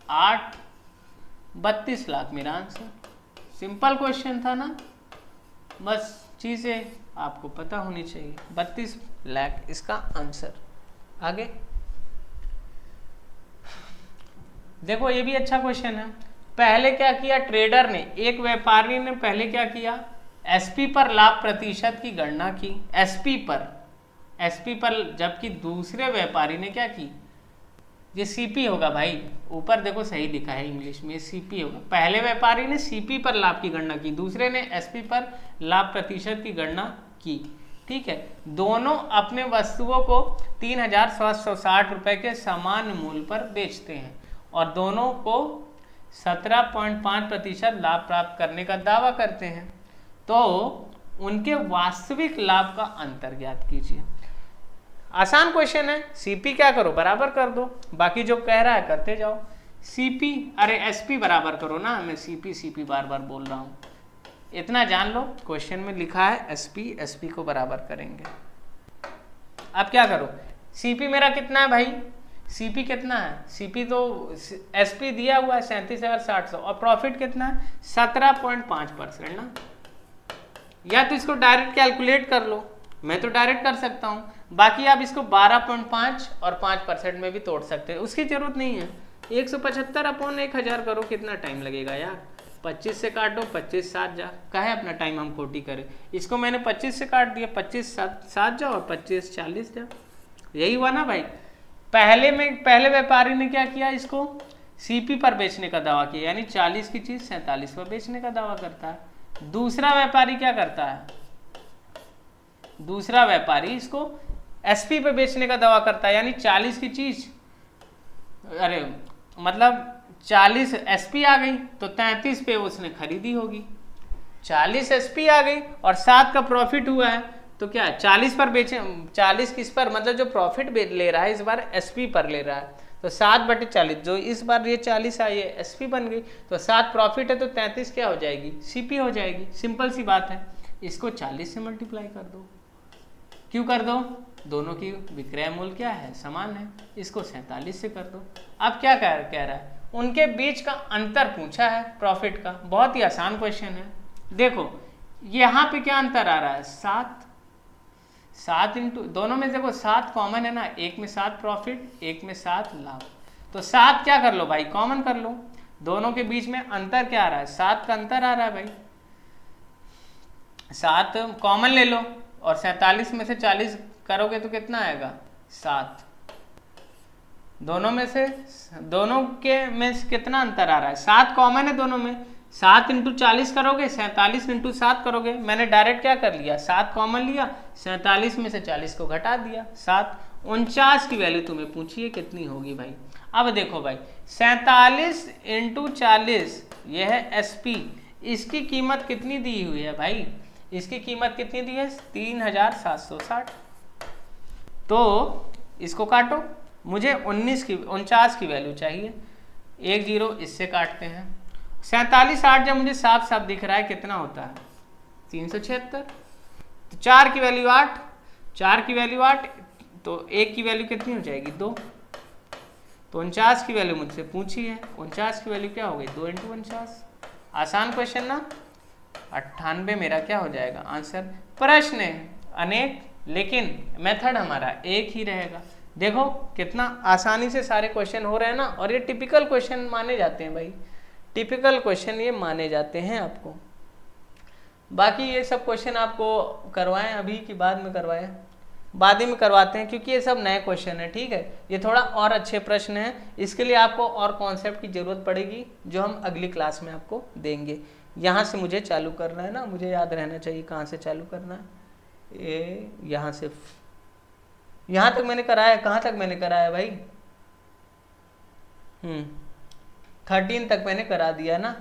8 32 लाख मेरा आंसर। सिंपल क्वेश्चन था ना, बस चीजें आपको पता होनी चाहिए। 32 लाख इसका आंसर। आगे देखो, ये भी अच्छा क्वेश्चन है। पहले क्या किया ट्रेडर ने, एक व्यापारी ने पहले क्या किया, एसपी पर लाभ प्रतिशत की गणना की, एसपी पर, जबकि दूसरे व्यापारी ने क्या की, ये सीपी होगा भाई, ऊपर देखो सही लिखा है इंग्लिश में, सीपी होगा। पहले व्यापारी ने सीपी पर लाभ की गणना की, दूसरे ने एसपी पर लाभ प्रतिशत की गणना की, ठीक है। दोनों अपने वस्तुओं को 3760 रुपए के समान मूल्य पर बेचते हैं और दोनों को 17.5% लाभ प्राप्त करने का दावा करते हैं, तो उनके वास्तविक लाभ का अंतर ज्ञात कीजिए। आसान क्वेश्चन है। सीपी क्या करो, बराबर कर दो, बाकी जो कह रहा है करते जाओ। सीपी, अरे एसपी बराबर करो ना, मैं सीपी सीपी बार बार बोल रहा हूँ। इतना जान लो, क्वेश्चन में लिखा है एसपी, एसपी को बराबर करेंगे। अब क्या करो, सीपी मेरा कितना है भाई, सीपी कितना है, सीपी तो एसपी दिया हुआ है 37,700 और प्रॉफिट कितना है 17.5% ना। या तो इसको डायरेक्ट कैलकुलेट कर लो, मैं तो डायरेक्ट कर सकता हूँ, बाकी आप इसको 12.5 और 5% में भी तोड़ सकते हैं, उसकी जरूरत नहीं है। 175/1000 करो, कितना टाइम लगेगा यार, 25 से काटो, 25 7 जा, काहे अपना टाइम हम खोटी करें। इसको मैंने 25 से काट दिया, 25 7 जा और 25 40 जा, यही हुआ ना भाई। पहले व्यापारी ने क्या किया, इसको सीपी पर बेचने का दावा किया, यानी 40 की चीज 47 पर बेचने का दावा करता है। दूसरा व्यापारी क्या करता है, दूसरा व्यापारी इसको एसपी पे बेचने का दावा करता है, यानी 40 की चीज, अरे मतलब 40 एसपी आ गई तो 33 पे उसने खरीदी होगी, 40 एसपी आ गई और 7 का प्रॉफिट हुआ है, तो क्या 40 पर बेचे, 40 किस पर, मतलब जो प्रॉफिट ले रहा है इस बार एसपी पर ले रहा है, तो 7/40, जो इस बार ये 40 आई है एसपी बन गई, तो 7 प्रॉफिट है तो 33 क्या हो जाएगी, सीपी हो जाएगी। सिंपल सी बात है, इसको 40 से मल्टीप्लाई कर दो। क्यों कर दो, दोनों की विक्रय मूल्य क्या है, समान है, इसको 47 से कर दो। अब क्या कह रहा है, उनके बीच का अंतर पूछा है प्रॉफिट का, बहुत ही आसान क्वेश्चन है। देखो यहाँ पे क्या अंतर आ रहा है, 7 इंटू, दोनों में देखो 7 कॉमन है ना, एक में 7 प्रॉफिट, एक में 7 लाभ, तो 7 क्या कर लो भाई, कॉमन कर लो। दोनों के बीच में अंतर क्या आ रहा है, 7 का अंतर आ रहा है भाई, 7 कॉमन ले लो और 47 में से 40 करोगे तो कितना आएगा 7। दोनों के में कितना अंतर आ रहा है, 7 कॉमन है दोनों में, 7 इंटू 40 करोगे, 47 इंटू 7 करोगे, मैंने डायरेक्ट क्या कर लिया, 7 कॉमन लिया, 47 में से 40 को घटा दिया, 7। 49 की वैल्यू तुम्हें पूछिए कितनी होगी भाई। अब देखो भाई 47 इंटू 40 यह है एसपी, इसकी कीमत कितनी दी हुई है भाई, इसकी कीमत कितनी दी है 3760। तो इसको काटो, मुझे 49 की वैल्यू चाहिए, 1 0 इससे काटते हैं, 47 8 जब मुझे साफ साफ दिख रहा है कितना होता है 376, तो 4 की वैल्यू 8, 4 की वैल्यू 8, तो 1 की वैल्यू कितनी हो जाएगी 2, तो 49 की वैल्यू मुझसे पूछी है, 49 की वैल्यू क्या हो गई 2 इंटू 49। आसान क्वेश्चन ना, 98 मेरा क्या हो जाएगा आंसर। प्रश्न अनेक, लेकिन मेथड हमारा एक ही रहेगा। देखो कितना आसानी से सारे क्वेश्चन हो रहे हैं ना, और ये टिपिकल क्वेश्चन माने जाते हैं भाई, टिपिकल क्वेश्चन ये माने जाते हैं आपको। बाकी ये सब क्वेश्चन आपको करवाएं अभी कि बाद में करवाएं, बाद ही में करवाते हैं, क्योंकि ये सब नए क्वेश्चन है, ठीक है। ये थोड़ा और अच्छे प्रश्न हैं, इसके लिए आपको और कॉन्सेप्ट की जरूरत पड़ेगी जो हम अगली क्लास में आपको देंगे। यहाँ से मुझे चालू करना है ना, मुझे याद रहना चाहिए कहाँ से चालू करना है, ये यहाँ से, यहाँ तक मैंने कराया, कहाँ तक मैंने कराया भाई 13 तक मैंने करा दिया ना,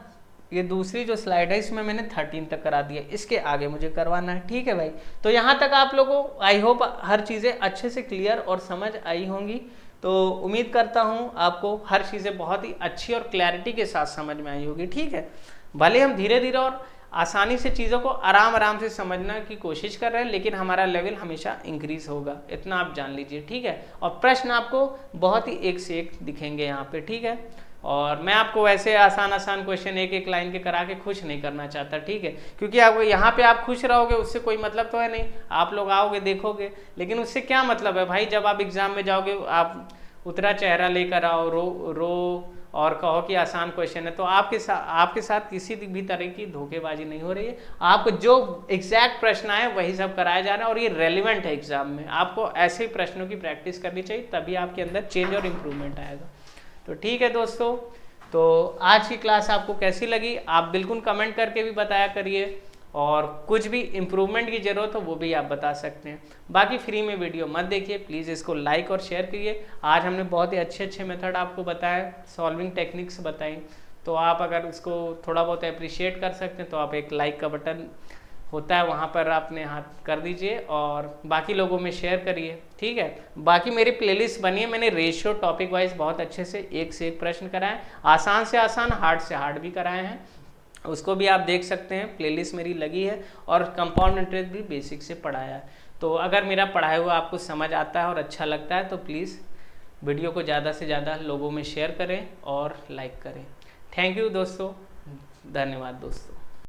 ये दूसरी जो स्लाइड है इसमें मैंने 13 तक करा दिया, इसके आगे मुझे करवाना है, ठीक है भाई। तो यहाँ तक आप लोगों को आई होप हर चीज़ें अच्छे से क्लियर और समझ आई होंगी, तो उम्मीद करता हूँ आपको हर चीज़ें बहुत ही अच्छी और क्लैरिटी के साथ समझ में आई होगी, ठीक है। भले हम धीरे धीरे और आसानी से चीज़ों को आराम आराम से समझने की कोशिश कर रहे हैं, लेकिन हमारा लेवल हमेशा इंक्रीज होगा, इतना आप जान लीजिए, ठीक है। और प्रश्न आपको बहुत ही एक से एक दिखेंगे यहाँ पे, ठीक है। और मैं आपको वैसे आसान क्वेश्चन एक एक लाइन के करा के खुश नहीं करना चाहता, ठीक है, क्योंकि आपको यहाँ पे आप खुश रहोगे उससे कोई मतलब तो है नहीं, आप लोग आओगे देखोगे, लेकिन उससे क्या मतलब है भाई, जब आप एग्जाम में जाओगे आप उतरा चेहरा लेकर आओ, रो और कहो कि आसान क्वेश्चन है, तो आपके साथ किसी भी तरह की धोखेबाजी नहीं हो रही है। आपको जो एग्जैक्ट प्रश्न आए वही सब कराया जा रहा है, और ये रेलिवेंट है एग्जाम में, आपको ऐसे प्रश्नों की प्रैक्टिस करनी चाहिए, तभी आपके अंदर चेंज और इम्प्रूवमेंट आएगा। तो ठीक है दोस्तों, तो आज की क्लास आपको कैसी लगी आप बिल्कुल कमेंट करके भी बताया करिए, और कुछ भी इम्प्रूवमेंट की ज़रूरत हो वो भी आप बता सकते हैं। बाकी फ्री में वीडियो मत देखिए, प्लीज़ इसको लाइक और शेयर करिए। आज हमने बहुत ही अच्छे मेथड आपको बताए, सॉल्विंग टेक्निक्स बताई, तो आप अगर उसको थोड़ा बहुत अप्रिशिएट कर सकते हैं तो आप एक लाइक का बटन होता है वहाँ पर आपने हाथ कर दीजिए और बाकी लोगों में शेयर करिए, ठीक है। बाकी मेरी प्लेलिस्ट बनी है, मैंने रेशियो टॉपिक वाइज बहुत अच्छे से एक प्रश्न कराए, आसान से आसान, हार्ड से हार्ड भी कराए हैं, उसको भी आप देख सकते हैं, प्लेलिस्ट मेरी लगी है। और कंपाउंड इंटरेस्ट भी बेसिक से पढ़ाया है। तो अगर मेरा पढ़ाया हुआ आपको समझ आता है और अच्छा लगता है तो प्लीज़ वीडियो को ज़्यादा से ज़्यादा लोगों में शेयर करें और लाइक करें। थैंक यू दोस्तों, धन्यवाद दोस्तों।